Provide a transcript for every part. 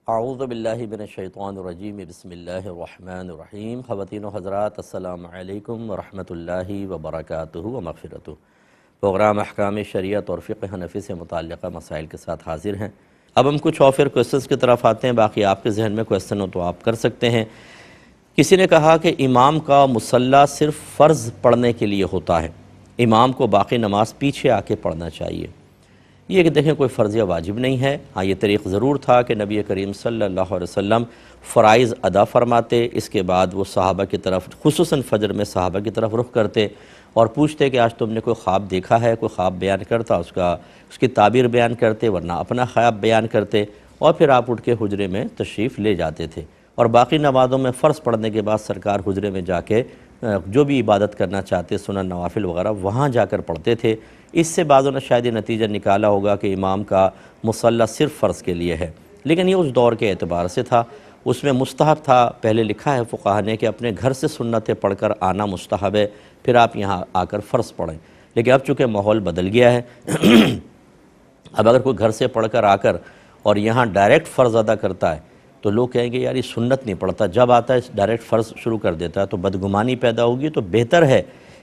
اعوذ باللہ من الشیطان الرجیم بسم اللہ الرحمن الرحیم۔ خواتین و حضرات السلام علیکم ورحمۃ اللہ وبرکاتہ و مغفرتہ۔ پروگرام احکام شریعت اور فقہ حنفی سے متعلقہ مسائل کے ساتھ حاضر ہیں۔ اب ہم کچھ اور پھر کوئسچنز کی طرف آتے ہیں، باقی آپ کے ذہن میں کوئسچن ہو تو آپ کر سکتے ہیں۔ کسی نے کہا کہ امام کا مصلی صرف فرض پڑھنے کے لیے ہوتا ہے، امام کو باقی نماز پیچھے آ کے پڑھنا چاہیے۔ یہ کہ دیکھیں کوئی فرض یا واجب نہیں ہے، ہاں یہ طریق ضرور تھا کہ نبی کریم صلی اللہ علیہ وسلم فرائض ادا فرماتے، اس کے بعد وہ صحابہ کی طرف خصوصاً فجر میں صحابہ کی طرف رخ کرتے اور پوچھتے کہ آج تم نے کوئی خواب دیکھا ہے، کوئی خواب بیان کرتا، اس کی تعبیر بیان کرتے، ورنہ اپنا خواب بیان کرتے، اور پھر آپ اٹھ کے حجرے میں تشریف لے جاتے تھے۔ اور باقی نمازوں میں فرض پڑھنے کے بعد سرکار حجرے میں جا کے جو بھی عبادت کرنا چاہتے، سنن نوافل وغیرہ وہاں جا کر پڑھتے تھے۔ اس سے بعضوں نے شاید یہ نتیجہ نکالا ہوگا کہ امام کا مصلی صرف فرض کے لیے ہے، لیکن یہ اس دور کے اعتبار سے تھا، اس میں مستحب تھا۔ پہلے لکھا ہے فقہا نے کہ اپنے گھر سے سنتیں پڑھ کر آنا مستحب ہے، پھر آپ یہاں آ کر فرض پڑھیں، لیکن اب چونکہ ماحول بدل گیا ہے اب اگر کوئی گھر سے پڑھ کر آ کر اور یہاں ڈائریکٹ فرض ادا کرتا ہے تو لوگ کہیں گے یار یہ سنت نہیں پڑھتا، جب آتا ہے ڈائریکٹ فرض شروع کر دیتا ہے، تو بدگمانی پیدا ہوگی۔ تو بہتر ہے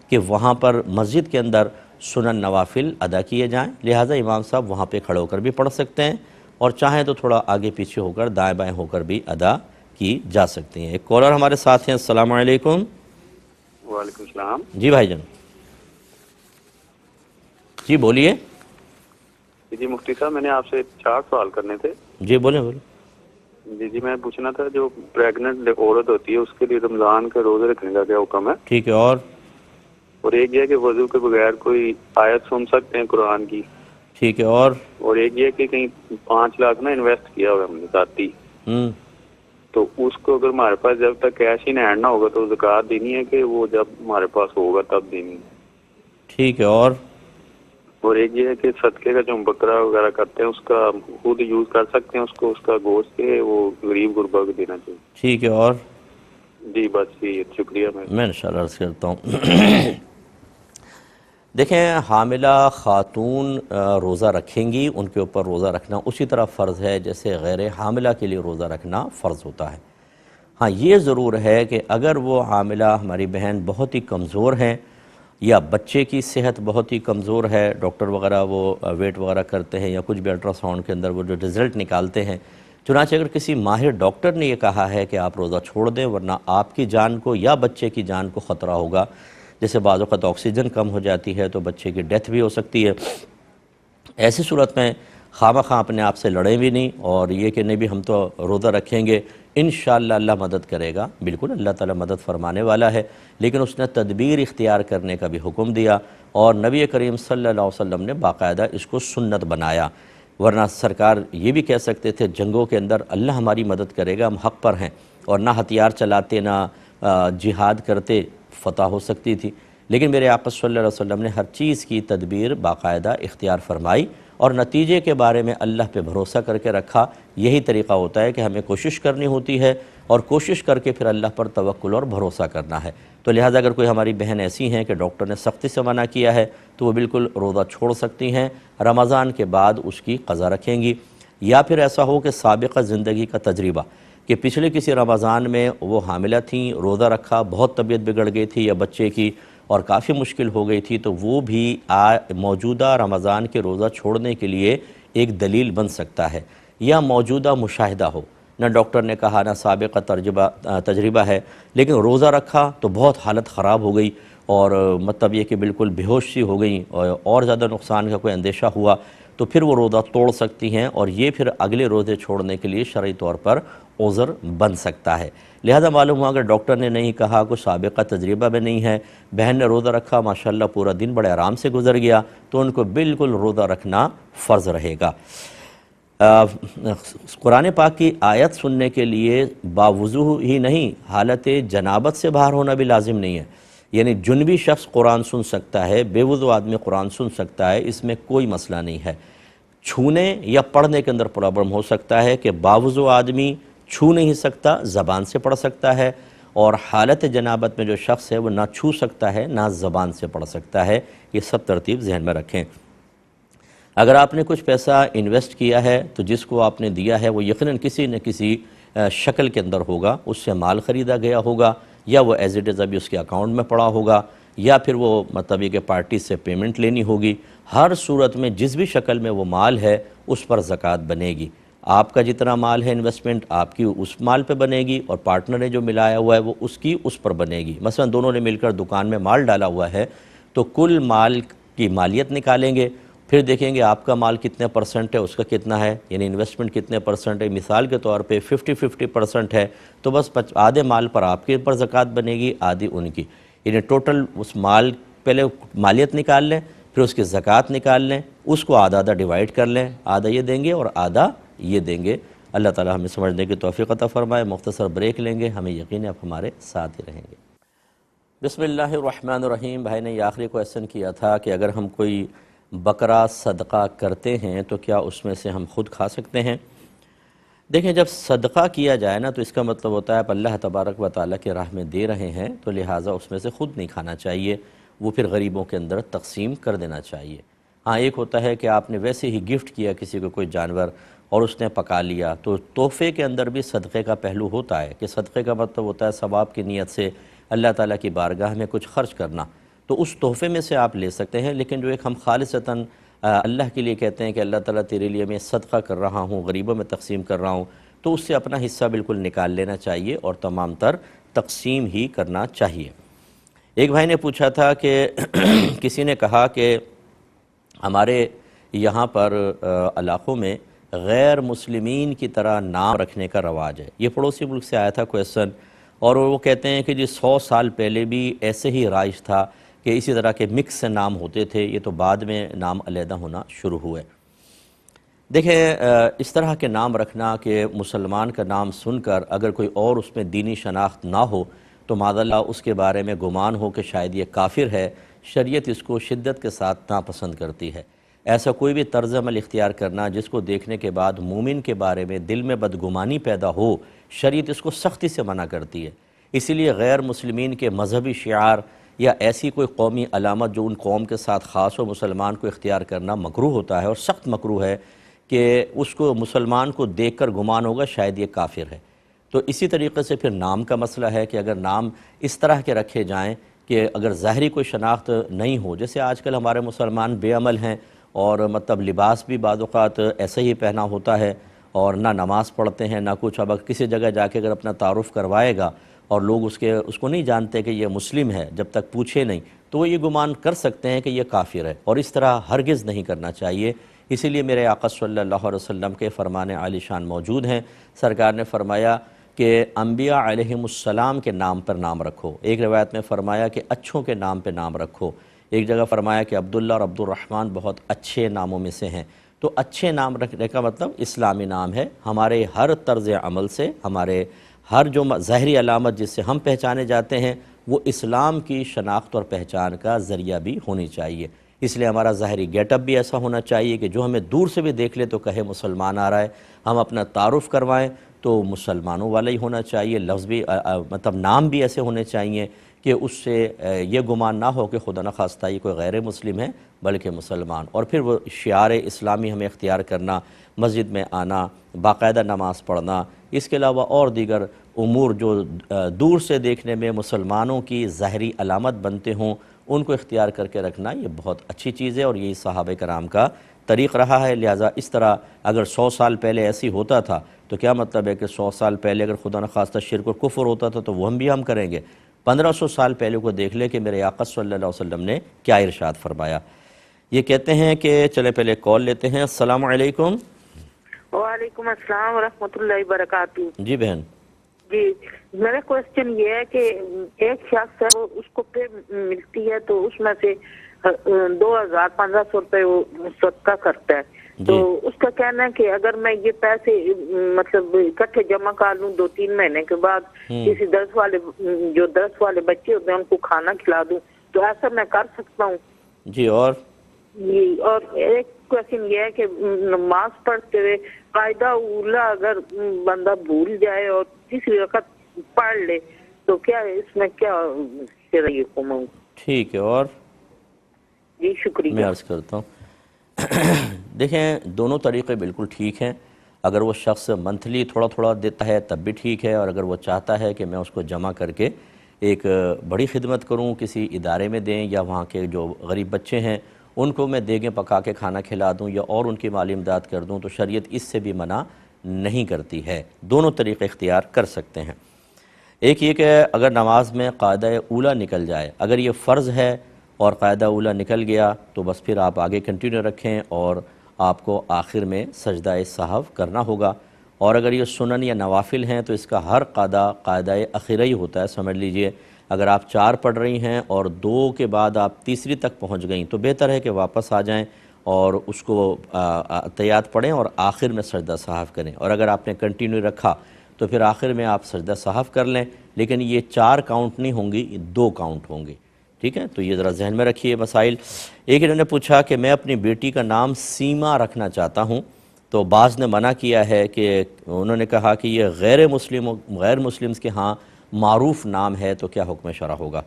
کہ وہاں پر مسجد کے اندر سنن نوافل ادا کیے جائیں، لہٰذا امام صاحب وہاں پہ کھڑے ہو کر بھی پڑھ سکتے ہیں، اور چاہیں تو تھوڑا آگے پیچھے ہو کر دائیں بائیں ہو کر بھی ادا کی جا سکتی ہیں۔ ایک کالر ہمارے ساتھ ہیں، السلام علیکم۔ وعلیکم السلام۔ جی بھائی جان، جی بولیے۔ جی مفتی صاحب، میں نے آپ سے 4 سوال کرنے تھے۔ جی بولیں بولیں۔ جی میں پوچھنا تھا، جو پریگننٹ عورت ہوتی ہے اس کے لیے رمضان کے روزے رکھنے کا کیا حکم ہے؟ ٹھیک ہے، اور ایک یہ ہے کہ وضو کے بغیر کوئی آیت سن سکتے ہیں قرآن کی؟ ٹھیک ہے، اور ایک یہ کہ کہیں 5 لاکھ انویسٹ کیا ہوا ہم نے ذاتی، تو اس کو اگر ہمارے پاس جب تک کیش ان ہینڈ نہ ہوگا تو زکوٰۃ دینی ہے کہ وہ جب ہمارے پاس ہوگا تب دینی ہے؟ ٹھیک ہے، اور ایک یہ ہے کہ صدقے کا جو ہم بکرا وغیرہ کرتے ہیں اس کا خود یوز کر سکتے ہیں، اس کا گوشت کے وہ غریب غربا کو دینا چاہیے؟ ٹھیک ہے، جی بس یہ شکریہ۔ میں انشاءاللہ عرض کرتا ہوں۔ دیکھیں، حاملہ خاتون روزہ رکھیں گی، ان کے اوپر روزہ رکھنا اسی طرح فرض ہے جیسے غیر حاملہ کے لیے روزہ رکھنا فرض ہوتا ہے۔ ہاں یہ ضرور ہے کہ اگر وہ حاملہ ہماری بہن بہت ہی کمزور ہیں یا بچے کی صحت بہت ہی کمزور ہے، ڈاکٹر وغیرہ وہ ویٹ وغیرہ کرتے ہیں یا کچھ بھی الٹرا ساؤنڈ کے اندر وہ جو رزلٹ نکالتے ہیں، چنانچہ اگر کسی ماہر ڈاکٹر نے یہ کہا ہے کہ آپ روزہ چھوڑ دیں ورنہ آپ کی جان کو یا بچے کی جان کو خطرہ ہوگا، جیسے بعض اوقات آکسیجن کم ہو جاتی ہے تو بچے کی ڈیتھ بھی ہو سکتی ہے، ایسی صورت میں خواہ اپنے آپ سے لڑیں بھی نہیں، اور یہ کہ نہیں بھی ہم تو روزہ رکھیں گے، انشاءاللہ اللہ مدد کرے گا، بالکل اللہ تعالیٰ مدد فرمانے والا ہے، لیکن اس نے تدبیر اختیار کرنے کا بھی حکم دیا، اور نبی کریم صلی اللہ علیہ وسلم نے باقاعدہ اس کو سنت بنایا، ورنہ سرکار یہ بھی کہہ سکتے تھے جنگوں کے اندر اللہ ہماری مدد کرے گا، ہم حق پر ہیں، اور نہ ہتھیار چلاتے نہ جہاد کرتے، فتح ہو سکتی تھی، لیکن میرے آقا صلی اللہ علیہ وسلم نے ہر چیز کی تدبیر باقاعدہ اختیار فرمائی، اور نتیجے کے بارے میں اللہ پہ بھروسہ کر کے رکھا۔ یہی طریقہ ہوتا ہے کہ ہمیں کوشش کرنی ہوتی ہے، اور کوشش کر کے پھر اللہ پر توکل اور بھروسہ کرنا ہے۔ تو لہٰذا اگر کوئی ہماری بہن ایسی ہیں کہ ڈاکٹر نے سختی سے منع کیا ہے تو وہ بالکل روزہ چھوڑ سکتی ہیں، رمضان کے بعد اس کی قضا رکھیں گی، یا پھر ایسا ہو کہ سابقہ زندگی کا تجربہ کہ پچھلے کسی رمضان میں وہ حاملہ تھیں، روزہ رکھا، بہت طبیعت بگڑ گئی تھی یا بچے کی اور کافی مشکل ہو گئی تھی، تو وہ بھی موجودہ رمضان کے روزہ چھوڑنے کے لیے ایک دلیل بن سکتا ہے، یا موجودہ مشاہدہ ہو، نہ ڈاکٹر نے کہا نہ سابقہ تجربہ ہے، لیکن روزہ رکھا تو بہت حالت خراب ہو گئی، اور مطلب یہ کہ بالکل بے ہوش سی ہو گئیں، اور زیادہ نقصان کا کوئی اندیشہ ہوا، تو پھر وہ روزہ توڑ سکتی ہیں، اور یہ پھر اگلے روزے چھوڑنے کے لیے شرعی طور پر عذر بن سکتا ہے۔ لہذا معلوم ہوا اگر ڈاکٹر نے نہیں کہا، کوئی سابقہ تجربہ میں نہیں ہے، بہن نے روزہ رکھا، ماشاءاللہ پورا دن بڑے آرام سے گزر گیا، تو ان کو بالکل روزہ رکھنا فرض رہے گا۔ قرآن پاک کی آیت سننے کے لیے باوضو ہی نہیں، حالت جنابت سے باہر ہونا بھی لازم نہیں ہے، یعنی جنبی شخص قرآن سن سکتا ہے، بے وضو آدمی قرآن سن سکتا ہے، اس میں کوئی مسئلہ نہیں ہے۔ چھونے یا پڑھنے کے اندر پرابلم ہو سکتا ہے کہ باوضو آدمی چھو نہیں سکتا، زبان سے پڑھ سکتا ہے، اور حالت جنابت میں جو شخص ہے وہ نہ چھو سکتا ہے نہ زبان سے پڑھ سکتا ہے، یہ سب ترتیب ذہن میں رکھیں۔ اگر آپ نے کچھ پیسہ انویسٹ کیا ہے تو جس کو آپ نے دیا ہے وہ یقیناً کسی نہ کسی شکل کے اندر ہوگا، اس سے مال خریدا گیا ہوگا، یا وہ ایز اٹ از ابھی اس کے اکاؤنٹ میں پڑا ہوگا، یا پھر وہ مطلب یہ کہ پارٹی سے پیمنٹ لینی ہوگی۔ ہر صورت میں جس بھی شکل میں وہ مال ہے اس پر زکوٰۃ بنے گی۔ آپ کا جتنا مال ہے انویسٹمنٹ آپ کی اس مال پہ بنے گی، اور پارٹنر نے جو ملایا ہوا ہے وہ اس کی اس پر بنے گی۔ مثلا دونوں نے مل کر دکان میں مال ڈالا ہوا ہے تو کل مال کی مالیت نکالیں گے، پھر دیکھیں گے آپ کا مال کتنے پرسنٹ ہے، اس کا کتنا ہے، یعنی انویسٹمنٹ کتنے پرسنٹ ہے۔ مثال کے طور پہ 50% ہے تو بس آدھے مال پر آپ کے اوپر زکوٰۃ بنے گی، آدھی ان کی، یعنی ٹوٹل اس مال پہلے مالیت نکال لیں، پھر اس کی زکوٰۃ نکال لیں، اس کو آدھا آدھا ڈیوائیڈ کر لیں، آدھا یہ دیں گے اور آدھا یہ دیں گے۔ اللہ تعالی ہمیں سمجھنے کی توفیق عطا فرمائے۔ مختصر بریک لیں گے، ہمیں یقین ہے آپ ہمارے ساتھ ہی رہیں گے۔ بسم اللہ الرحمن الرحیم۔ بھائی نے یہ آخری کویسچن کیا تھا کہ اگر ہم کوئی بکرا صدقہ کرتے ہیں تو کیا اس میں سے ہم خود کھا سکتے ہیں؟ دیکھیں، جب صدقہ کیا جائے نا تو اس کا مطلب ہوتا ہے آپ اللہ تبارک و تعالیٰ کے راہ میں دے رہے ہیں، تو لہٰذا اس میں سے خود نہیں کھانا چاہیے، وہ پھر غریبوں کے اندر تقسیم کر دینا چاہیے۔ ہاں، ایک ہوتا ہے کہ آپ نے ویسے ہی گفٹ کیا کسی کو کوئی جانور اور اس نے پکا لیا، تو تحفے کے اندر بھی صدقے کا پہلو ہوتا ہے کہ صدقے کا مطلب ہوتا ہے ثواب کی نیت سے اللہ تعالیٰ کی بارگاہ میں کچھ خرچ کرنا، تو اس تحفے میں سے آپ لے سکتے ہیں۔ لیکن جو ایک ہم خالصتاً اللہ کے لیے کہتے ہیں کہ اللہ تعالیٰ تیرے لیے میں صدقہ کر رہا ہوں، غریبوں میں تقسیم کر رہا ہوں، تو اس سے اپنا حصہ بالکل نکال لینا چاہیے اور تمام تر تقسیم ہی کرنا چاہیے۔ ایک بھائی نے پوچھا تھا کہ کسی نے کہا کہ ہمارے یہاں پر علاقوں میں غیر مسلمین کی طرح نام رکھنے کا رواج ہے۔ یہ پڑوسی ملک سے آیا تھا کویسچن، اور وہ کہتے ہیں کہ جی 100 سال پہلے بھی ایسے ہی رائج تھا کہ اسی طرح کے مکس سے نام ہوتے تھے، یہ تو بعد میں نام علیحدہ ہونا شروع ہوئے۔ دیکھیں، اس طرح کے نام رکھنا کہ مسلمان کا نام سن کر اگر کوئی اور اس میں دینی شناخت نہ ہو تو معاذ اللہ اس کے بارے میں گمان ہو کہ شاید یہ کافر ہے، شریعت اس کو شدت کے ساتھ ناپسند کرتی ہے۔ ایسا کوئی بھی طرز عمل اختیار کرنا جس کو دیکھنے کے بعد مومن کے بارے میں دل میں بدگمانی پیدا ہو، شریعت اس کو سختی سے منع کرتی ہے۔ اسی لیے غیر مسلمین کے مذہبی شعار یا ایسی کوئی قومی علامت جو ان قوم کے ساتھ خاص ہو، مسلمان کو اختیار کرنا مکروہ ہوتا ہے، اور سخت مکروہ ہے کہ اس کو مسلمان کو دیکھ کر گمان ہوگا شاید یہ کافر ہے۔ تو اسی طریقے سے پھر نام کا مسئلہ ہے کہ اگر نام اس طرح کے رکھے جائیں کہ اگر ظاہری کوئی شناخت نہیں ہو، جیسے آج کل ہمارے مسلمان بے عمل ہیں اور مطلب لباس بھی بعض اوقات ایسے ہی پہنا ہوتا ہے اور نہ نماز پڑھتے ہیں نہ کچھ، اب کسی جگہ جا کے اگر اپنا تعارف کروائے گا اور لوگ اس کو نہیں جانتے کہ یہ مسلم ہے جب تک پوچھے نہیں، تو وہ یہ گمان کر سکتے ہیں کہ یہ کافر ہے، اور اس طرح ہرگز نہیں کرنا چاہیے۔ اسی لیے میرے آقا صلی اللہ علیہ وسلم کے فرمان عالی شان موجود ہیں۔ سرکار نے فرمایا کہ انبیاء علیہم السلام کے نام پر نام رکھو، ایک روایت میں فرمایا کہ اچھوں کے نام پہ نام رکھو، ایک جگہ فرمایا کہ عبداللہ اور عبد الرحمن بہت اچھے ناموں میں سے ہیں۔ تو اچھے نام رکھنے کا مطلب اسلامی نام ہے، ہمارے ہر طرز عمل سے، ہمارے ہر جو ظاہری علامت جس سے ہم پہچانے جاتے ہیں وہ اسلام کی شناخت اور پہچان کا ذریعہ بھی ہونی چاہیے۔ اس لیے ہمارا ظاہری گیٹ اپ بھی ایسا ہونا چاہیے کہ جو ہمیں دور سے بھی دیکھ لے تو کہے مسلمان آ رہا ہے، ہم اپنا تعارف کروائیں تو مسلمانوں والا ہی ہونا چاہیے، لفظ بھی مطلب نام بھی ایسے ہونے چاہیے کہ اس سے یہ گمان نہ ہو کہ خدا نخواستہ یہ کوئی غیر مسلم ہے بلکہ مسلمان۔ اور پھر وہ شعار اسلامی ہمیں اختیار کرنا، مسجد میں آنا، باقاعدہ نماز پڑھنا، اس کے علاوہ اور دیگر امور جو دور سے دیکھنے میں مسلمانوں کی ظاہری علامت بنتے ہوں ان کو اختیار کر کے رکھنا، یہ بہت اچھی چیز ہے اور یہی صحابہ کرام کا طریق رہا ہے۔ لہٰذا اس طرح اگر 100 سال پہلے ایسی ہوتا تھا تو کیا مطلب ہے کہ 100 سال پہلے اگر خدا نخواستہ شرک و کفر ہوتا تھا تو وہ ہم کریں گے؟ 1500 سال پہلے کو دیکھ لے کہ میرے آقا صلی اللہ علیہ وسلم نے کیا ارشاد فرمایا۔ یہ کہتے ہیں کہ چلیں پہلے کال لیتے ہیں۔ السلام علیکم۔ وعلیکم السلام ورحمۃ اللہ وبرکاتہ۔ جی بہن۔ جی، میرا کوشچن یہ ہے کہ ایک شخص ہے وہ اس کو پے ملتی ہے تو اس میں سے 2500 روپے وہ صدقہ کرتا ہے، تو اس کا کہنا ہے کہ اگر میں یہ پیسے مطلب اکٹھے جمع کر لوں 2-3 مہینے کے بعد کسی درس والے بچے ہوتے ہیں ان کو کھانا کھلا دوں تو ایسا میں کر سکتا ہوں؟ جی، اور ایک کوشچن یہ ہے کہ نماز پڑھتے ہوئے قاعدہ اولا اگر بندہ بھول جائے اور تیسری وقت پڑھ لے تو کیا اس میں کیا شرعی حکم ہوں؟ ٹھیک ہے، اور جی شکریہ۔ میں عرض کرتا ہوں دیکھیں دونوں طریقے بالکل ٹھیک ہیں. اگر وہ شخص منتھلی تھوڑا تھوڑا دیتا ہے تب بھی ٹھیک ہے، اور اگر وہ چاہتا ہے کہ میں اس کو جمع کر کے ایک بڑی خدمت کروں، کسی ادارے میں دیں، یا وہاں کے جو غریب بچے ہیں ان کو میں دیگیں پکا کے کھانا کھلا دوں یا اور ان کی مالی امداد کر دوں، تو شریعت اس سے بھی منع نہیں کرتی ہے. دونوں طریقے اختیار کر سکتے ہیں. ایک یہ کہ اگر نماز میں قاعدہ اولیٰ نکل جائے، اگر یہ فرض ہے اور قاعدہ اولیٰ نکل گیا تو بس پھر آپ آگے کنٹینیو رکھیں اور آپ کو آخر میں سجدہ سہو کرنا ہوگا. اور اگر یہ سنن یا نوافل ہیں تو اس کا ہر قاعدہ اخیرہ ہی ہوتا ہے. سمجھ لیجئے اگر آپ 4 پڑھ رہی ہیں اور 2 کے بعد آپ تیسری تک پہنچ گئیں تو بہتر ہے کہ واپس آ جائیں اور اس کو تحیات پڑھیں اور آخر میں سجدہ سہو کریں. اور اگر آپ نے کنٹینیو رکھا تو پھر آخر میں آپ سجدہ سہو کر لیں، لیکن یہ 4 کاؤنٹ نہیں ہوں گی، 2 کاؤنٹ ہوں گی. ٹھیک ہے، تو یہ ذرا ذہن میں رکھیے مسائل. ایک انہوں نے پوچھا کہ میں اپنی بیٹی کا نام سیما رکھنا چاہتا ہوں، تو بعض نے منع کیا ہے کہ انہوں نے کہا کہ یہ غیر مسلمز کے ہاں معروف نام ہے، تو کیا حکم شرع ہوگا؟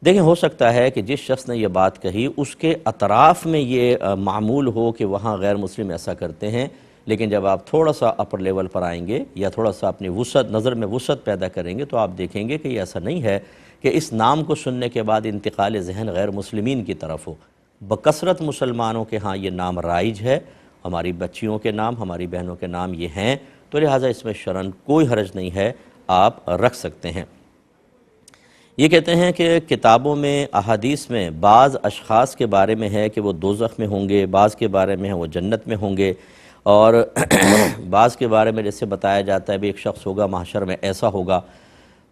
دیکھیں ہو سکتا ہے کہ جس شخص نے یہ بات کہی اس کے اطراف میں یہ معمول ہو کہ وہاں غیر مسلم ایسا کرتے ہیں، لیکن جب آپ تھوڑا سا اپر لیول پر آئیں گے یا تھوڑا سا اپنی نظر میں وسعت پیدا کریں گے تو آپ دیکھیں گے کہ یہ ایسا نہیں ہے کہ اس نام کو سننے کے بعد انتقال ذہن غیر مسلمین کی طرف ہو. بکثرت مسلمانوں کے ہاں یہ نام رائج ہے، ہماری بچیوں کے نام، ہماری بہنوں کے نام یہ ہیں، تو لہٰذا اس میں شرعاً کوئی حرج نہیں ہے، آپ رکھ سکتے ہیں. یہ کہتے ہیں کہ کتابوں میں احادیث میں بعض اشخاص کے بارے میں ہے کہ وہ دوزخ میں ہوں گے، بعض کے بارے میں ہے وہ جنت میں ہوں گے، اور بعض کے بارے میں جیسے بتایا جاتا ہے بھی ایک شخص ہوگا محشر میں ایسا ہوگا،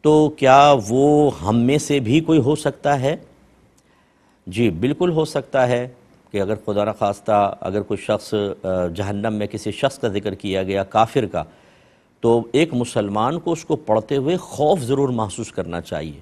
تو کیا وہ ہم میں سے بھی کوئی ہو سکتا ہے؟ جی بالکل ہو سکتا ہے کہ اگر خدا نخواستہ اگر کوئی شخص جہنم میں کسی شخص کا ذکر کیا گیا کافر کا، تو ایک مسلمان کو اس کو پڑھتے ہوئے خوف ضرور محسوس کرنا چاہیے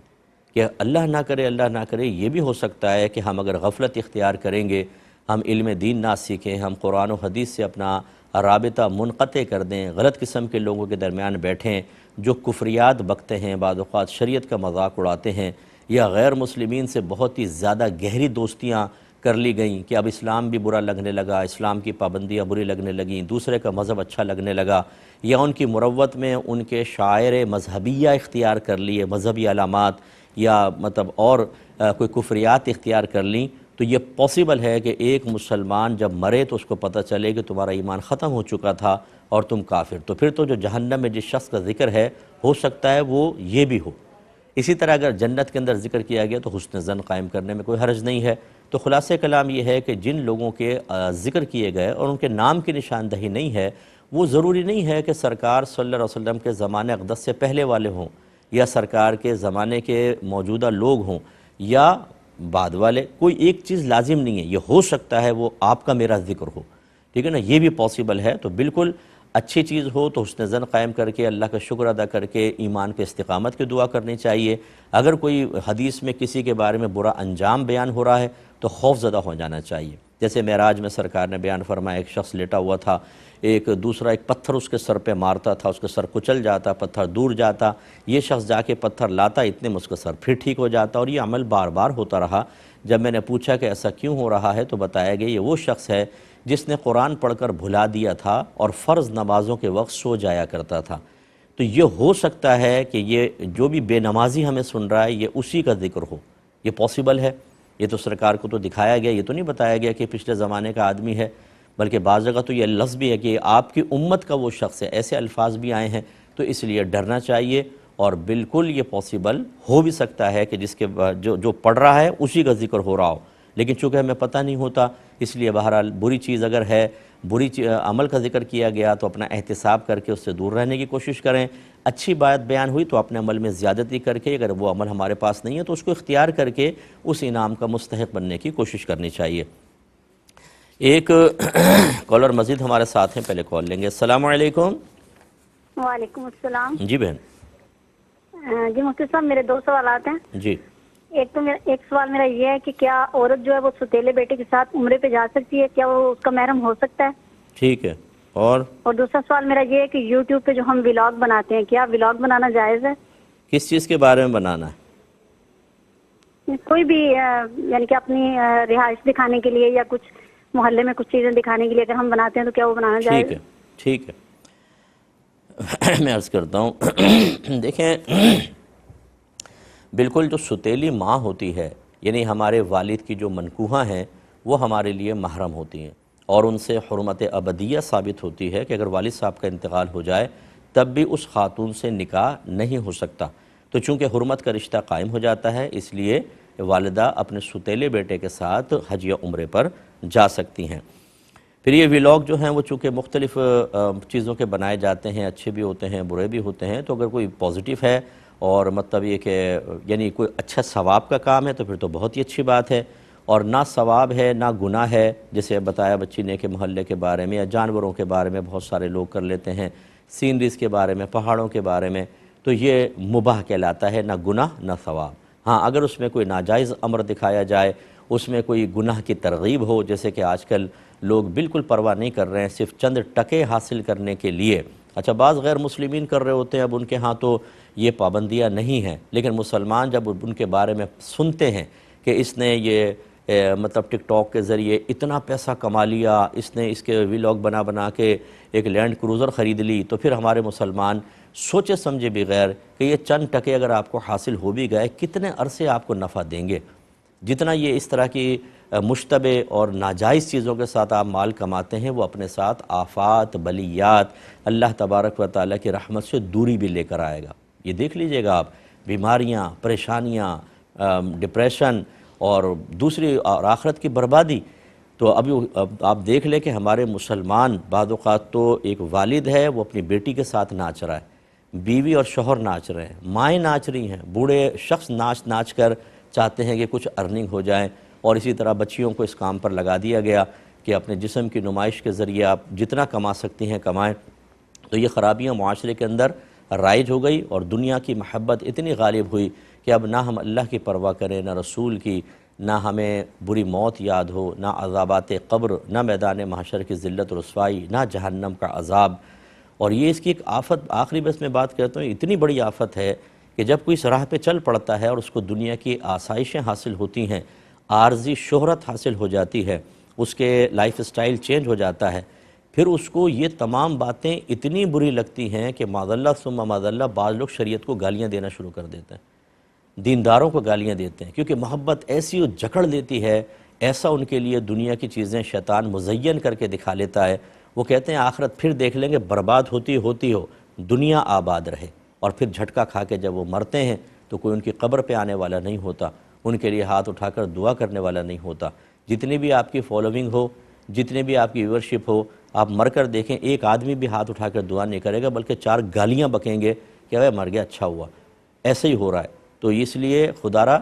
کہ اللہ نہ کرے یہ بھی ہو سکتا ہے کہ ہم اگر غفلت اختیار کریں گے، ہم علم دین نہ سیکھیں، ہم قرآن و حدیث سے اپنا رابطہ منقطع کر دیں، غلط قسم کے لوگوں کے درمیان بیٹھیں جو کفریات بکتے ہیں، بعض اوقات شریعت کا مذاق اڑاتے ہیں، یا غیر مسلمین سے بہت ہی زیادہ گہری دوستیاں کر لی گئیں کہ اب اسلام بھی برا لگنے لگا، اسلام کی پابندیاں بری لگنے لگیں، دوسرے کا مذہب اچھا لگنے لگا، یا ان کی مروت میں ان کے شاعر مذہبیہ اختیار کر لیے، مذہبی علامات یا مطلب اور کوئی کفریات اختیار کر لیں، تو یہ پاسبل ہے کہ ایک مسلمان جب مرے تو اس کو پتہ چلے کہ تمہارا ایمان ختم ہو چکا تھا اور تم کافر، تو پھر تو جو جہنم میں جس شخص کا ذکر ہے ہو سکتا ہے وہ یہ بھی ہو. اسی طرح اگر جنت کے اندر ذکر کیا گیا تو حسن ظن قائم کرنے میں کوئی حرج نہیں ہے. تو خلاصہ کلام یہ ہے کہ جن لوگوں کے ذکر کیے گئے اور ان کے نام کی نشاندہی نہیں ہے، وہ ضروری نہیں ہے کہ سرکار صلی اللہ علیہ وسلم کے زمانے اقدس سے پہلے والے ہوں، یا سرکار کے زمانے کے موجودہ لوگ ہوں، یا بعد والے. کوئی ایک چیز لازم نہیں ہے، یہ ہو سکتا ہے وہ آپ کا میرا ذکر ہو، ٹھیک ہے نا، یہ بھی پاسبل ہے. تو بالکل اچھی چیز ہو تو حسن ظن قائم کر کے اللہ کا شکر ادا کر کے ایمان کے استقامت کی دعا کرنی چاہیے. اگر کوئی حدیث میں کسی کے بارے میں برا انجام بیان ہو رہا ہے تو خوف زدہ ہو جانا چاہیے. جیسے معراج میں سرکار نے بیان فرمایا ایک شخص لیٹا ہوا تھا، ایک پتھر اس کے سر پہ مارتا تھا، اس کے سر کچل جاتا، پتھر دور جاتا، یہ شخص جا کے پتھر لاتا، اتنے میں اس کا سر پھر ٹھیک ہو جاتا، اور یہ عمل بار بار ہوتا رہا. جب میں نے پوچھا کہ ایسا کیوں ہو رہا ہے تو بتایا گیا یہ وہ شخص ہے جس نے قرآن پڑھ کر بھلا دیا تھا اور فرض نمازوں کے وقت سو جایا کرتا تھا. تو یہ ہو سکتا ہے کہ یہ جو بھی بے نمازی ہمیں سن رہا ہے یہ اسی کا ذکر ہو، یہ پاسبل ہے. یہ تو سرکار کو تو دکھایا گیا، یہ تو نہیں بتایا گیا کہ پچھلے زمانے کا آدمی ہے، بلکہ بعض جگہ تو یہ لفظ بھی ہے کہ آپ کی امت کا وہ شخص ہے، ایسے الفاظ بھی آئے ہیں. تو اس لیے ڈرنا چاہیے، اور بالکل یہ پاسبل ہو بھی سکتا ہے کہ جس کے جو پڑھ رہا ہے اسی کا ذکر ہو رہا ہو، لیکن چونکہ ہمیں پتہ نہیں ہوتا، اس لیے بہرحال بری چیز اگر ہے، عمل کا ذکر کیا گیا تو اپنا احتساب کر کے اس سے دور رہنے کی کوشش کریں. اچھی بات بیان ہوئی تو اپنے عمل میں زیادتی کر کے، اگر وہ عمل ہمارے پاس نہیں ہے تو اس کو اختیار کر کے اس انعام کا مستحق بننے کی کوشش کرنی چاہیے. ایک کالر مزید ہمارے ساتھ ہیں، پہلے کال لیں گے. السلام علیکم. وعلیکم السلام. جی بہن. جی مفتی صاحب میرے 2 سوالات ہیں. جی. ایک سوال میرا یہ ہے کہ کیا عورت جو ہے وہ ستیلے بیٹے کے ساتھ عمرے پہ جا سکتی ہے؟ کیا وہ اس کا محرم ہو سکتا ہے؟ ٹھیک ہے. اور دوسرا سوال میرا یہ ہے کہ یوٹیوب پہ جو ہم ولاگ بناتے ہیں، کیا ولاگ بنانا جائز ہے؟ کس چیز کے بارے میں بنانا ہے؟ کوئی بھی، یعنی کہ اپنی رہائش دکھانے کے لیے یا کچھ محلے میں کچھ چیزیں دکھانے کے لیے اگر ہم بناتے ہیں تو کیا وہ بنانا جائز؟ ٹھیک ہے میں عرض کرتا ہوں دیکھیں بالکل جو ستیلی ماں ہوتی ہے یعنی ہمارے والد کی جو منکوحاں ہیں وہ ہمارے لیے محرم ہوتی ہیں اور ان سے حرمت ابدیہ ثابت ہوتی ہے کہ اگر والد صاحب کا انتقال ہو جائے تب بھی اس خاتون سے نکاح نہیں ہو سکتا. تو چونکہ حرمت کا رشتہ قائم ہو جاتا ہے اس لیے والدہ اپنے ستیلے بیٹے کے ساتھ حج یا عمرے پر جا سکتی ہیں. پھر یہ ولاگ جو ہیں وہ چونکہ مختلف چیزوں کے بنائے جاتے ہیں، اچھے بھی ہوتے ہیں برے بھی ہوتے ہیں، تو اگر کوئی پازیٹیو ہے اور مطلب یہ کہ یعنی کوئی اچھا ثواب کا کام ہے تو پھر تو بہت ہی اچھی بات ہے، اور نہ ثواب ہے نہ گناہ ہے. جیسے بتایا بچی نے کہ محلے کے بارے میں یا جانوروں کے بارے میں بہت سارے لوگ کر لیتے ہیں، سینریز کے بارے میں، پہاڑوں کے بارے میں، تو یہ مباح کہلاتا ہے، نہ گناہ نہ ثواب. ہاں اگر اس میں کوئی ناجائز امر دکھایا جائے، اس میں کوئی گناہ کی ترغیب ہو، جیسے کہ آج کل لوگ بالکل پرواہ نہیں کر رہے ہیں صرف چند ٹکے حاصل کرنے کے لیے. اچھا بعض غیر مسلمین کر رہے ہوتے ہیں، اب ان کے ہاں تو یہ پابندیاں نہیں ہیں، لیکن مسلمان جب ان کے بارے میں سنتے ہیں کہ اس نے یہ مطلب ٹک ٹاک کے ذریعے اتنا پیسہ کما لیا، اس نے اس کے ولاگ بنا کے ایک لینڈ کروزر خرید لی، تو پھر ہمارے مسلمان سوچے سمجھے بغیر کہ یہ چند ٹکے اگر آپ کو حاصل ہو بھی گئے کتنے عرصے آپ کو نفع دیں گے. جتنا یہ اس طرح کی مشتبہ اور ناجائز چیزوں کے ساتھ آپ مال کماتے ہیں وہ اپنے ساتھ آفات بلیات اللہ تبارک و تعالیٰ کی رحمت سے دوری بھی لے کر آئے گا. یہ دیکھ لیجئے گا آپ، بیماریاں، پریشانیاں، ڈپریشن اور دوسری اور آخرت کی بربادی. تو اب آپ دیکھ لیں کہ ہمارے مسلمان بعض اوقات تو ایک والد ہے وہ اپنی بیٹی کے ساتھ ناچ رہا ہے، بیوی اور شوہر ناچ رہے ہیں، مائیں ناچ رہی ہیں، بوڑھے شخص ناچ کر چاہتے ہیں کہ کچھ ارننگ ہو جائیں، اور اسی طرح بچیوں کو اس کام پر لگا دیا گیا کہ اپنے جسم کی نمائش کے ذریعے آپ جتنا کما سکتی ہیں کمائیں. تو یہ خرابیاں معاشرے کے اندر رائج ہو گئی اور دنیا کی محبت اتنی غالب ہوئی کہ اب نہ ہم اللہ کی پرواہ کریں، نہ رسول کی، نہ ہمیں بری موت یاد ہو، نہ عذابات قبر، نہ میدان محشر کی ذلت و رسوائی، نہ جہنم کا عذاب. اور یہ اس کی ایک آفت، آخری بس میں بات کرتا ہوں، اتنی بڑی آفت ہے کہ جب کوئی اس راہ پہ چل پڑتا ہے اور اس کو دنیا کی آسائشیں حاصل ہوتی ہیں، عارضی شہرت حاصل ہو جاتی ہے، اس کے لائف سٹائل چینج ہو جاتا ہے، پھر اس کو یہ تمام باتیں اتنی بری لگتی ہیں کہ معاذ اللہ ثم معاذ اللہ بعض لوگ شریعت کو گالیاں دینا شروع کر دیتے ہیں، دینداروں کو گالیاں دیتے ہیں، کیونکہ محبت ایسی جکڑ دیتی ہے، ایسا ان کے لیے دنیا کی چیزیں شیطان مزین کر کے دکھا لیتا ہے. وہ کہتے ہیں آخرت پھر دیکھ لیں گے، برباد ہوتی ہو، دنیا آباد رہے. اور پھر جھٹکا کھا کے جب وہ مرتے ہیں تو کوئی ان کی قبر پہ آنے والا نہیں ہوتا، ان کے لیے ہاتھ اٹھا کر دعا کرنے والا نہیں ہوتا. جتنی بھی آپ کی فالوونگ ہو، جتنے بھی آپ کی ویورشپ ہو، آپ مر کر دیکھیں ایک آدمی بھی ہاتھ اٹھا کر دعا نہیں کرے گا، بلکہ 4 گالیاں بکیں گے کہ وہ مر گیا اچھا ہوا. ایسے ہی ہو رہا ہے. تو اس لیے خدا را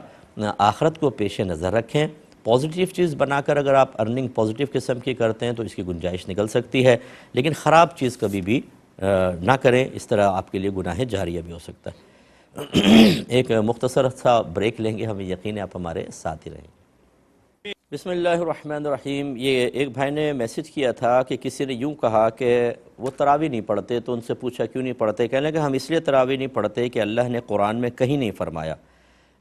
آخرت کو پیش نظر رکھیں. پازیٹیو چیز بنا کر اگر آپ ارننگ پازیٹیو قسم کی کرتے ہیں تو اس کی گنجائش نکل سکتی ہے، لیکن خراب چیز کبھی بھی نہ کریں، اس طرح آپ کے لیے گناہ جاریہ بھی ہو سکتا ہے. ایک مختصر سا بریک لیں گے، ہمیں یقین ہے آپ ہمارے ساتھ ہی رہیں گے. بسم اللہ الرحمن الرحیم. یہ ایک بھائی نے میسج کیا تھا کہ کسی نے یوں کہا کہ وہ تراویح نہیں پڑھتے، تو ان سے پوچھا کیوں نہیں پڑھتے؟ کہنے لگے ہم اس لیے تراویح نہیں پڑھتے کہ اللہ نے قرآن میں کہیں نہیں فرمایا،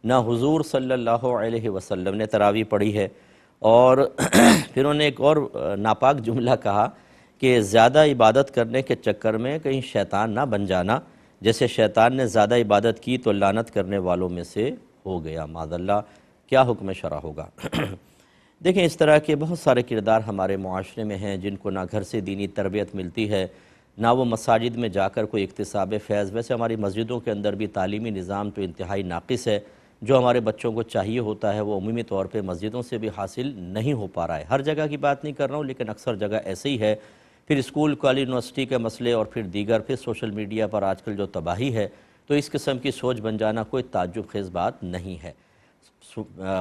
نہ حضور صلی اللہ علیہ وسلم نے تراویح پڑھی ہے. اور پھر انہوں نے ایک اور ناپاک جملہ کہا کہ زیادہ عبادت کرنے کے چکر میں کہیں شیطان نہ بن جانا، جیسے شیطان نے زیادہ عبادت کی تو لعنت کرنے والوں میں سے ہو گیا. معاذ اللہ، کیا حکم شرع ہوگا؟ دیکھیں اس طرح کے بہت سارے کردار ہمارے معاشرے میں ہیں جن کو نہ گھر سے دینی تربیت ملتی ہے، نہ وہ مساجد میں جا کر کوئی اکتساب فیض. ویسے ہماری مسجدوں کے اندر بھی تعلیمی نظام تو انتہائی ناقص ہے. جو ہمارے بچوں کو چاہیے ہوتا ہے وہ عمومی طور پہ مسجدوں سے بھی حاصل نہیں ہو پا رہا ہے. ہر جگہ کی بات نہیں کر رہا ہوں، لیکن اکثر جگہ ایسے ہی ہے. پھر اسکول، کالج، یونیورسٹی کے مسئلے اور پھر دیگر، پھر سوشل میڈیا پر آج کل جو تباہی ہے، تو اس قسم کی سوچ بن جانا کوئی تعجب خیز بات نہیں ہے.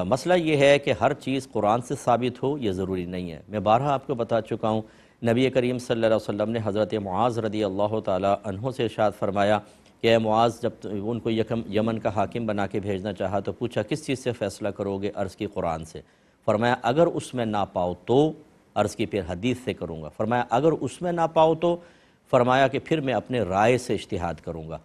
مسئلہ یہ ہے کہ ہر چیز قرآن سے ثابت ہو یہ ضروری نہیں ہے. میں بارہا آپ کو بتا چکا ہوں، نبی کریم صلی اللہ علیہ وسلم نے حضرت معاذ رضی اللہ تعالی عنہ سے ارشاد فرمایا کہ اے معاذ، جب ان کو یمن کا حاکم بنا کے بھیجنا چاہا تو پوچھا کس چیز سے فیصلہ کرو گے؟ عرض کی قرآن سے. فرمایا اگر اس میں نہ پاؤ تو؟ عرض کی پھر حدیث سے کروں گا. فرمایا اگر اس میں نہ پاؤ تو؟ فرمایا کہ پھر میں اپنے رائے سے اجتہاد کروں گا.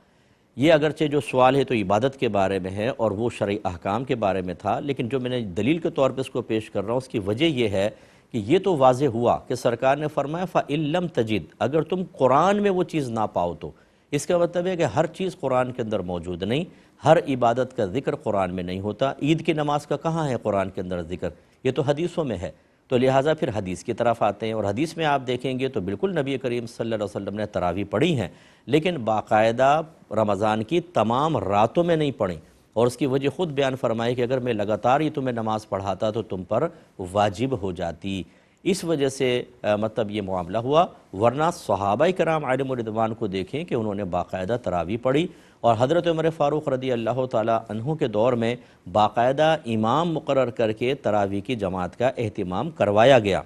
یہ اگرچہ جو سوال ہے تو عبادت کے بارے میں ہے اور وہ شرعی احکام کے بارے میں تھا، لیکن جو میں نے دلیل کے طور پہ اس کو پیش کر رہا ہوں اس کی وجہ یہ ہے کہ یہ تو واضح ہوا کہ سرکار نے فرمایا فَإِن لَمْ تَجِدْ، اگر تم قرآن میں وہ چیز نہ پاؤ تو اس کا مطلب ہے کہ ہر چیز قرآن کے اندر موجود نہیں، ہر عبادت کا ذکر قرآن میں نہیں ہوتا۔ عید کی نماز کا کہاں ہے قرآن کے اندر ذکر؟ یہ تو حدیثوں میں ہے، تو لہٰذا پھر حدیث کی طرف آتے ہیں، اور حدیث میں آپ دیکھیں گے تو بالکل نبی کریم صلی اللہ علیہ وسلم نے تراویح پڑھی ہیں، لیکن باقاعدہ رمضان کی تمام راتوں میں نہیں پڑھیں، اور اس کی وجہ خود بیان فرمائی کہ اگر میں لگاتار ہی تمہیں نماز پڑھاتا تو تم پر واجب ہو جاتی۔ اس وجہ سے مطلب یہ معاملہ ہوا، ورنہ صحابہ کرام علیہم الرضوان کو دیکھیں کہ انہوں نے باقاعدہ تراویح پڑھی، اور حضرت عمر فاروق رضی اللہ تعالیٰ عنہ کے دور میں باقاعدہ امام مقرر کر کے تراویح کی جماعت کا اہتمام کروایا گیا،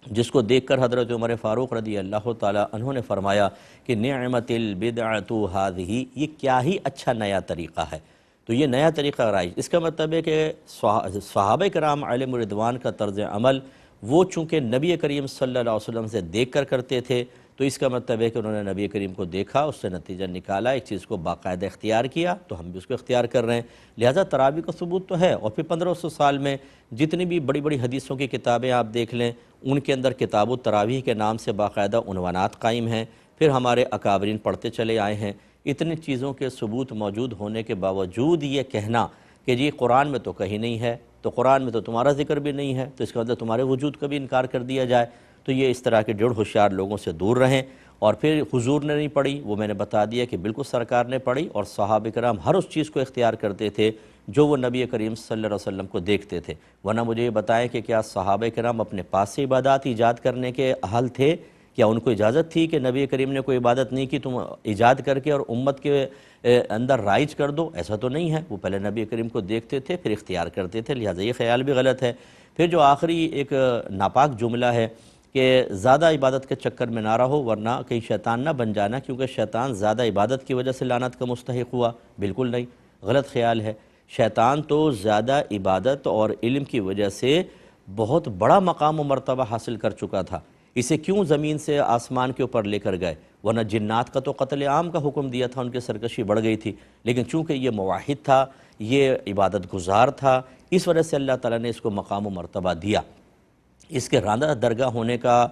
جس کو دیکھ کر حضرت عمر فاروق رضی اللہ تعالیٰ عنہ نے فرمایا کہ نعمت البدعۃ ھذہ، یہ کیا ہی اچھا نیا طریقہ ہے۔ تو یہ نیا طریقہ رائج، اس کا مطلب ہے کہ صحابہ کرام علیہم الرضوان کا طرز عمل وہ چونکہ نبی کریم صلی اللہ علیہ وسلم سے دیکھ کر کرتے تھے، تو اس کا مطلب ہے کہ انہوں نے نبی کریم کو دیکھا، اس سے نتیجہ نکالا، ایک چیز کو باقاعدہ اختیار کیا، تو ہم بھی اس کو اختیار کر رہے ہیں۔ لہٰذا تراویح کا ثبوت تو ہے، اور پھر 1500 سال میں جتنی بھی بڑی بڑی حدیثوں کی کتابیں آپ دیکھ لیں، ان کے اندر کتاب التراویح کے نام سے باقاعدہ عنوانات قائم ہیں، پھر ہمارے اکابرین پڑھتے چلے آئے ہیں۔ اتنی چیزوں کے ثبوت موجود ہونے کے باوجود یہ کہنا کہ جی قرآن میں تو کہیں نہیں ہے، تو قرآن میں تو تمہارا ذکر بھی نہیں ہے، تو اس کا مطلب تمہارے وجود کا بھی انکار کر دیا جائے، تو یہ اس طرح کے جڑ ہوشیار لوگوں سے دور رہیں۔ اور پھر حضور نے نہیں پڑھی، وہ میں نے بتا دیا کہ بالکل سرکار نے پڑھی، اور صحابہ کرام ہر اس چیز کو اختیار کرتے تھے جو وہ نبی کریم صلی اللہ علیہ وسلم کو دیکھتے تھے۔ ورنہ مجھے یہ بتائیں کہ کیا صحابہ کرام اپنے پاس سے عبادات ایجاد کرنے کے اہل تھے؟ کیا ان کو اجازت تھی کہ نبی کریم نے کوئی عبادت نہیں کی تم ایجاد کر کے اور امت کے اندر رائج کر دو؟ ایسا تو نہیں ہے، وہ پہلے نبی کریم کو دیکھتے تھے پھر اختیار کرتے تھے، لہٰذا یہ خیال بھی غلط ہے۔ پھر جو آخری ایک ناپاک جملہ ہے کہ زیادہ عبادت کے چکر میں نہ رہو ورنہ کہیں شیطان نہ بن جانا، کیونکہ شیطان زیادہ عبادت کی وجہ سے لعنت کا مستحق ہوا، بالکل نہیں، غلط خیال ہے۔ شیطان تو زیادہ عبادت اور علم کی وجہ سے بہت بڑا مقام و مرتبہ حاصل کر چکا تھا، اسے کیوں زمین سے آسمان کے اوپر لے کر گئے؟ ورنہ جنات کا تو قتل عام کا حکم دیا تھا، ان کی سرکشی بڑھ گئی تھی، لیکن چونکہ یہ موحد تھا، یہ عبادت گزار تھا، اس وجہ سے اللہ تعالیٰ نے اس کو مقام و مرتبہ دیا۔ اس کے راندہ درگاہ ہونے کا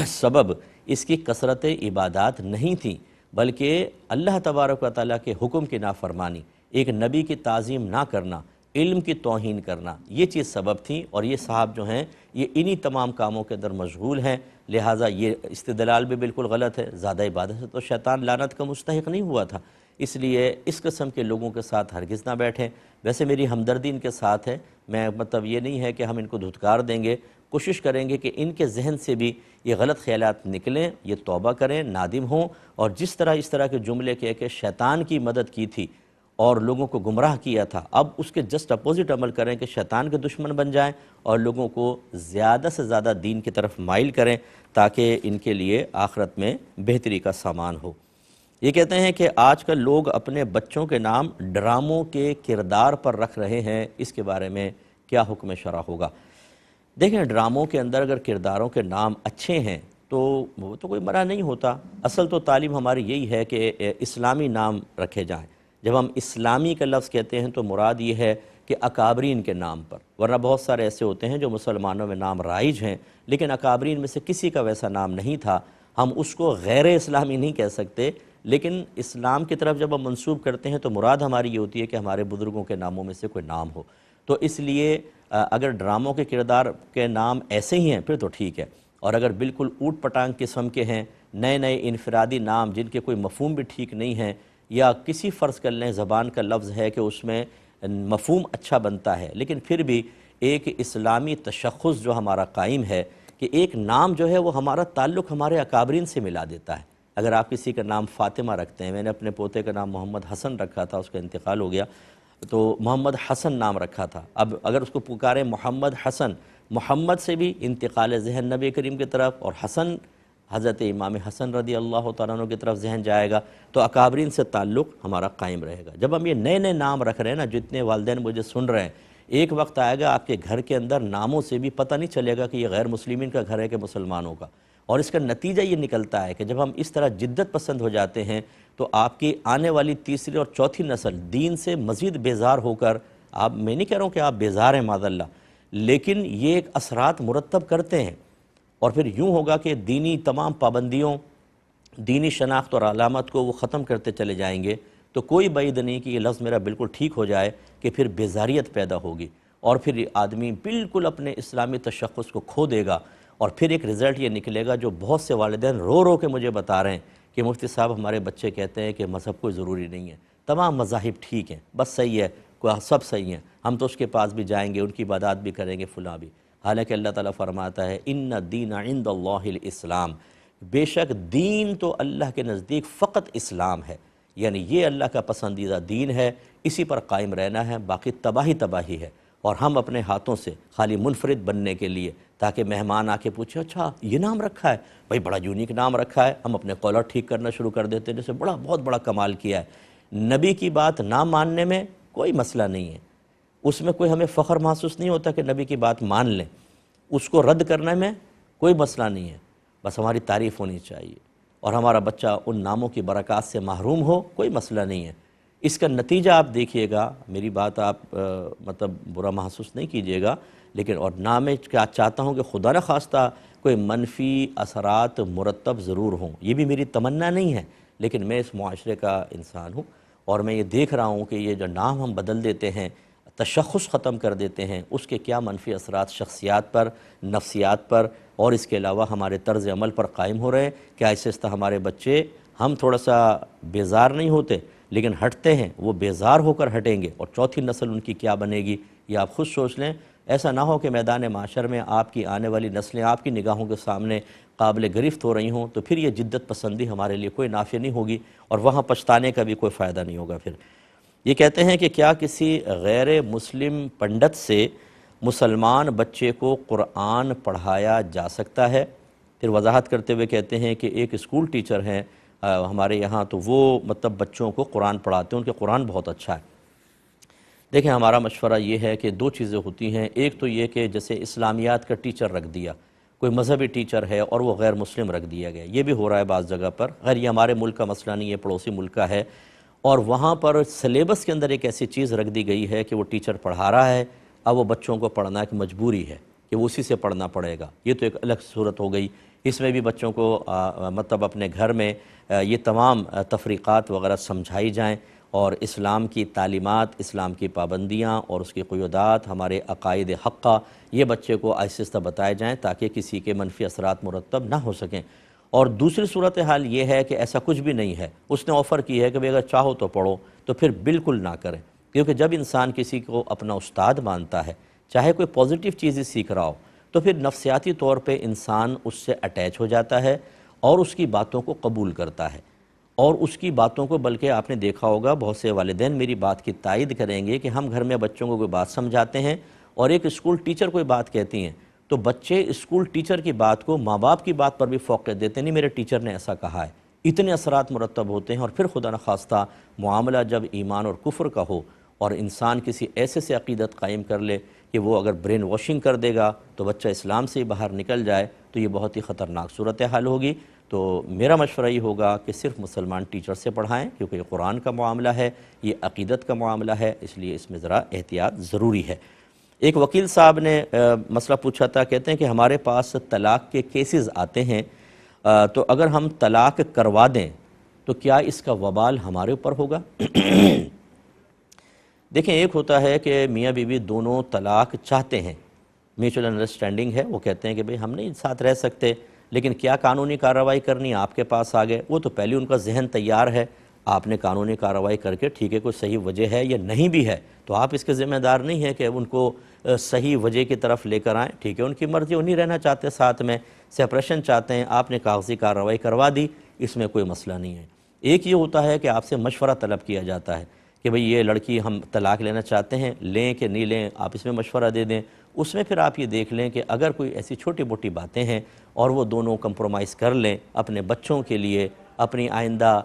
سبب اس کی کثرت عبادات نہیں تھی، بلکہ اللہ تبارک و تعالیٰ کے حکم کی نافرمانی، ایک نبی کی تعظیم نہ کرنا، علم کی توہین کرنا، یہ چیز سبب تھی، اور یہ صاحب جو ہیں یہ انہی تمام کاموں کے اندر مشغول ہیں، لہٰذا یہ استدلال بھی بالکل غلط ہے۔ زیادہ عبادت سے تو شیطان لعنت کا مستحق نہیں ہوا تھا، اس لیے اس قسم کے لوگوں کے ساتھ ہرگز نہ بیٹھیں۔ ویسے میری ہمدردی ان کے ساتھ ہے، میں مطلب یہ نہیں ہے کہ ہم ان کو دھتکار دیں گے، کوشش کریں گے کہ ان کے ذہن سے بھی یہ غلط خیالات نکلیں، یہ توبہ کریں، نادم ہوں، اور جس طرح اس طرح کے جملے کہہ کے شیطان کی مدد کی تھی اور لوگوں کو گمراہ کیا تھا، اب اس کے جسٹ اپوزٹ عمل کریں کہ شیطان کے دشمن بن جائیں اور لوگوں کو زیادہ سے زیادہ دین کی طرف مائل کریں تاکہ ان کے لیے آخرت میں بہتری کا سامان ہو۔ یہ کہتے ہیں کہ آج کل لوگ اپنے بچوں کے نام ڈراموں کے کردار پر رکھ رہے ہیں، اس کے بارے میں کیا حکم شرع ہوگا؟ دیکھیں، ڈراموں کے اندر اگر کرداروں کے نام اچھے ہیں تو وہ تو کوئی منع نہیں ہوتا، اصل تو تعلیم ہماری یہی ہے کہ اسلامی نام رکھے جائیں۔ جب ہم اسلامی کا لفظ کہتے ہیں تو مراد یہ ہے کہ اکابرین کے نام پر، ورنہ بہت سارے ایسے ہوتے ہیں جو مسلمانوں میں نام رائج ہیں لیکن اکابرین میں سے کسی کا ویسا نام نہیں تھا، ہم اس کو غیر اسلامی نہیں کہہ سکتے، لیکن اسلام کی طرف جب ہم منسوب کرتے ہیں تو مراد ہماری یہ ہوتی ہے کہ ہمارے بزرگوں کے ناموں میں سے کوئی نام ہو۔ تو اس لیے اگر ڈراموں کے کردار کے نام ایسے ہی ہیں پھر تو ٹھیک ہے، اور اگر بالکل اوٹ پٹانگ قسم کے ہیں، نئے نئے انفرادی نام جن کے کوئی مفہوم بھی ٹھیک نہیں ہیں، یا کسی فرض کر لیں زبان کا لفظ ہے کہ اس میں مفہوم اچھا بنتا ہے لیکن پھر بھی ایک اسلامی تشخص جو ہمارا قائم ہے کہ ایک نام جو ہے وہ ہمارا تعلق ہمارے اکابرین سے ملا دیتا ہے۔ اگر آپ کسی کا نام فاطمہ رکھتے ہیں، میں نے اپنے پوتے کا نام محمد حسن رکھا تھا، اس کا انتقال ہو گیا تو محمد حسن نام رکھا تھا، اب اگر اس کو پکاریں محمد حسن، محمد سے بھی انتقال ذہن نبی کریم کی طرف، اور حسن حضرت امام حسن رضی اللہ تعالیٰ عنہ کی طرف ذہن جائے گا، تو اکابرین سے تعلق ہمارا قائم رہے گا۔ جب ہم یہ نئے نئے نام رکھ رہے ہیں نا، جتنے والدین مجھے سن رہے ہیں، ایک وقت آئے گا آپ کے گھر کے اندر ناموں سے بھی پتہ نہیں چلے گا کہ یہ غیر مسلمین کا گھر ہے کہ مسلمانوں کا، اور اس کا نتیجہ یہ نکلتا ہے کہ جب ہم اس طرح جدت پسند ہو جاتے ہیں تو آپ کی آنے والی تیسری اور چوتھی نسل دین سے مزید بیزار ہو کر، آپ میں نہیں کہہ رہا ہوں کہ آپ بیزار ہیں معاذ اللہ، لیکن یہ ایک اثرات مرتب کرتے ہیں، اور پھر یوں ہوگا کہ دینی تمام پابندیوں، دینی شناخت اور علامت کو وہ ختم کرتے چلے جائیں گے، تو کوئی بعید نہیں کہ یہ لفظ میرا بالکل ٹھیک ہو جائے کہ پھر بیزاریت پیدا ہوگی، اور پھر یہ آدمی بالکل اپنے اسلامی تشخص کو کھو دے گا، اور پھر ایک رزلٹ یہ نکلے گا جو بہت سے والدین رو رو کے مجھے بتا رہے ہیں کہ مفتی صاحب ہمارے بچے کہتے ہیں کہ مذہب کوئی ضروری نہیں ہے، تمام مذاہب ٹھیک ہیں، بس صحیح ہے، سب صحیح ہیں، ہم تو اس کے پاس بھی جائیں گے، ان کی عبادات بھی کریں گے، فلاں بھی۔ حالانکہ اللہ تعالیٰ فرماتا ہے ان الدین عند اللہ الاسلام، بے شک دین تو اللہ کے نزدیک فقط اسلام ہے، یعنی یہ اللہ کا پسندیدہ دین ہے، اسی پر قائم رہنا ہے، باقی تباہی ہے۔ اور ہم اپنے ہاتھوں سے خالی منفرد بننے کے لیے، تاکہ مہمان آ کے پوچھے اچھا یہ نام رکھا ہے، بھائی بڑا یونیک نام رکھا ہے، ہم اپنے قولر ٹھیک کرنا شروع کر دیتے ہیں، جیسے بہت بڑا کمال کیا ہے۔ نبی کی بات نہ ماننے میں کوئی مسئلہ نہیں ہے، اس میں کوئی ہمیں فخر محسوس نہیں ہوتا کہ نبی کی بات مان لیں، اس کو رد کرنے میں کوئی مسئلہ نہیں ہے، بس ہماری تعریف ہونی چاہیے، اور ہمارا بچہ ان ناموں کی برکات سے محروم ہو، کوئی مسئلہ نہیں ہے۔ اس کا نتیجہ آپ دیکھیے گا، میری بات آپ مطلب برا محسوس نہیں کیجیے گا، لیکن اور نہ میں کیا چاہتا ہوں کہ خدا نہ خواستہ کوئی منفی اثرات مرتب ضرور ہوں، یہ بھی میری تمنا نہیں ہے، لیکن میں اس معاشرے کا انسان ہوں، اور میں یہ دیکھ رہا ہوں کہ یہ جو نام ہم بدل دیتے ہیں، تشخص ختم کر دیتے ہیں، اس کے کیا منفی اثرات شخصیات پر، نفسیات پر، اور اس کے علاوہ ہمارے طرز عمل پر قائم ہو رہے ہیں۔ کیا اس سے ہمارے بچے، ہم تھوڑا سا بیزار نہیں ہوتے لیکن ہٹتے ہیں، وہ بیزار ہو کر ہٹیں گے، اور چوتھی نسل ان کی کیا بنے گی یہ آپ خود سوچ لیں۔ ایسا نہ ہو کہ میدان معاشر میں آپ کی آنے والی نسلیں آپ کی نگاہوں کے سامنے قابل گرفت ہو رہی ہوں، تو پھر یہ جدت پسندی ہمارے لیے کوئی نافع نہیں ہوگی، اور وہاں پچھتانے کا بھی کوئی فائدہ نہیں ہوگا۔ پھر یہ کہتے ہیں کہ کیا کسی غیر مسلم پنڈت سے مسلمان بچے کو قرآن پڑھایا جا سکتا ہے؟ پھر وضاحت کرتے ہوئے کہتے ہیں کہ ایک اسکول ٹیچر ہیں ہمارے یہاں، تو وہ مطلب بچوں کو قرآن پڑھاتے ہیں، ان کے قرآن بہت اچھا ہے۔ دیکھیں ہمارا مشورہ یہ ہے کہ دو چیزیں ہوتی ہیں، ایک تو یہ کہ جیسے اسلامیات کا ٹیچر رکھ دیا، کوئی مذہبی ٹیچر ہے اور وہ غیر مسلم رکھ دیا گیا، یہ بھی ہو رہا ہے بعض جگہ پر، غیر یہ ہمارے ملک کا مسئلہ نہیں ہے، پڑوسی ملک کا ہے، اور وہاں پر سلیبس کے اندر ایک ایسی چیز رکھ دی گئی ہے کہ وہ ٹیچر پڑھا رہا ہے، اب وہ بچوں کو پڑھنا ایک مجبوری ہے کہ وہ اسی سے پڑھنا پڑے گا، یہ تو ایک الگ صورت ہو گئی۔ اس میں بھی بچوں کو مطلب اپنے گھر میں یہ تمام تفریقات وغیرہ سمجھائی جائیں، اور اسلام کی تعلیمات، اسلام کی پابندیاں اور اس کی قیودات، ہمارے عقائد حقہ، یہ بچے کو آہستہ آہستہ بتائے جائیں تاکہ کسی کے منفی اثرات مرتب نہ ہو سکیں۔ اور دوسری صورتحال یہ ہے کہ ایسا کچھ بھی نہیں ہے، اس نے آفر کی ہے کہ اگر چاہو تو پڑھو، تو پھر بالکل نہ کریں، کیونکہ جب انسان کسی کو اپنا استاد مانتا ہے، چاہے کوئی پازیٹیو چیز ہی سیکھ رہا ہو، تو پھر نفسیاتی طور پہ انسان اس سے اٹیچ ہو جاتا ہے اور اس کی باتوں کو قبول کرتا ہے، اور اس کی باتوں کو، بلکہ آپ نے دیکھا ہوگا بہت سے والدین میری بات کی تائید کریں گے کہ ہم گھر میں بچوں کو کوئی بات سمجھاتے ہیں اور ایک اسکول ٹیچر کوئی بات کہتی ہیں، تو بچے اسکول ٹیچر کی بات کو ماں باپ کی بات پر بھی فوقیت دیتے ہیں، نہیں میرے ٹیچر نے ایسا کہا ہے، اتنے اثرات مرتب ہوتے ہیں۔ اور پھر خدا نخواستہ معاملہ جب ایمان اور کفر کا ہو اور انسان کسی ایسے سے عقیدت قائم کر لے کہ وہ اگر برین واشنگ کر دے گا تو بچہ اسلام سے ہی باہر نکل جائے، تو یہ بہت ہی خطرناک صورتحال ہوگی۔ تو میرا مشورہ یہ ہوگا کہ صرف مسلمان ٹیچر سے پڑھائیں، کیونکہ یہ قرآن کا معاملہ ہے، یہ عقیدت کا معاملہ ہے، اس لیے اس میں ذرا احتیاط ضروری ہے۔ ایک وکیل صاحب نے مسئلہ پوچھا تھا، کہتے ہیں کہ ہمارے پاس طلاق کے کیسز آتے ہیں، تو اگر ہم طلاق کروا دیں تو کیا اس کا وبال ہمارے اوپر ہوگا؟ دیکھیں، ایک ہوتا ہے کہ میاں بیوی دونوں طلاق چاہتے ہیں، میوچل انڈرسٹینڈنگ ہے، وہ کہتے ہیں کہ بھئی ہم نہیں ساتھ رہ سکتے، لیکن کیا قانونی کارروائی کرنی، آپ کے پاس آ گئے، وہ تو پہلے ان کا ذہن تیار ہے، آپ نے قانونی کارروائی کر کے ٹھیک ہے کوئی صحیح وجہ ہے یا نہیں بھی ہے تو آپ اس کے ذمہ دار نہیں ہیں کہ ان کو صحیح وجہ کی طرف لے کر آئیں، ٹھیک ہے ان کی مرضی، انہیں رہنا چاہتے ساتھ میں، سیپریشن چاہتے ہیں، آپ نے کاغذی کارروائی کروا دی، اس میں کوئی مسئلہ نہیں ہے۔ ایک یہ ہوتا ہے کہ آپ سے مشورہ طلب کیا جاتا ہے کہ بھئی یہ لڑکی ہم طلاق لینا چاہتے ہیں، لیں کہ نہیں لیں، آپ اس میں مشورہ دے دیں، اس میں پھر آپ یہ دیکھ لیں کہ اگر کوئی ایسی چھوٹی موٹی باتیں ہیں اور وہ دونوں کمپرومائز کر لیں اپنے بچوں کے لیے، اپنی آئندہ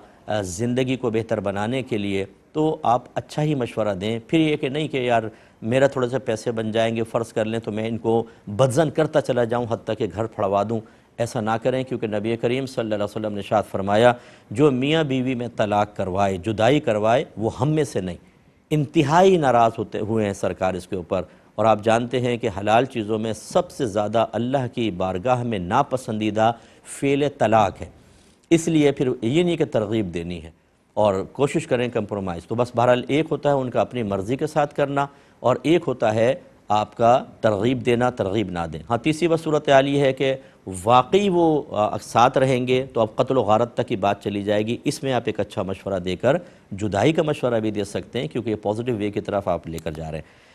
زندگی کو بہتر بنانے کے لیے، تو آپ اچھا ہی مشورہ دیں۔ پھر یہ کہ نہیں کہ یار میرا تھوڑا سا پیسے بن جائیں گے، فرض کر لیں تو میں ان کو بدزن کرتا چلا جاؤں حتیٰ کہ گھر پھڑوا دوں، ایسا نہ کریں، کیونکہ نبی کریم صلی اللہ علیہ وسلم نے ارشاد فرمایا جو میاں بیوی میں طلاق کروائے، جدائی کروائے، وہ ہم میں سے نہیں، انتہائی ناراض ہوئے ہیں سرکار اس کے اوپر، اور آپ جانتے ہیں کہ حلال چیزوں میں سب سے زیادہ اللہ کی بارگاہ میں ناپسندیدہ فعل طلاق ہے، اس لیے پھر یہ نہیں کہ ترغیب دینی ہے اور کوشش کریں کمپرومائز، تو بس بہرحال ایک ہوتا ہے ان کا اپنی مرضی کے ساتھ کرنا، اور ایک ہوتا ہے آپ کا ترغیب دینا، ترغیب نہ دیں۔ ہاں تیسری بس صورتحال یہ ہے کہ واقعی وہ ساتھ رہیں گے تو اب قتل و غارت تک کی بات چلی جائے گی، اس میں آپ ایک اچھا مشورہ دے کر جدائی کا مشورہ بھی دے سکتے ہیں، کیونکہ یہ پازیٹیو وے کی طرف آپ لے کر جا رہے ہیں۔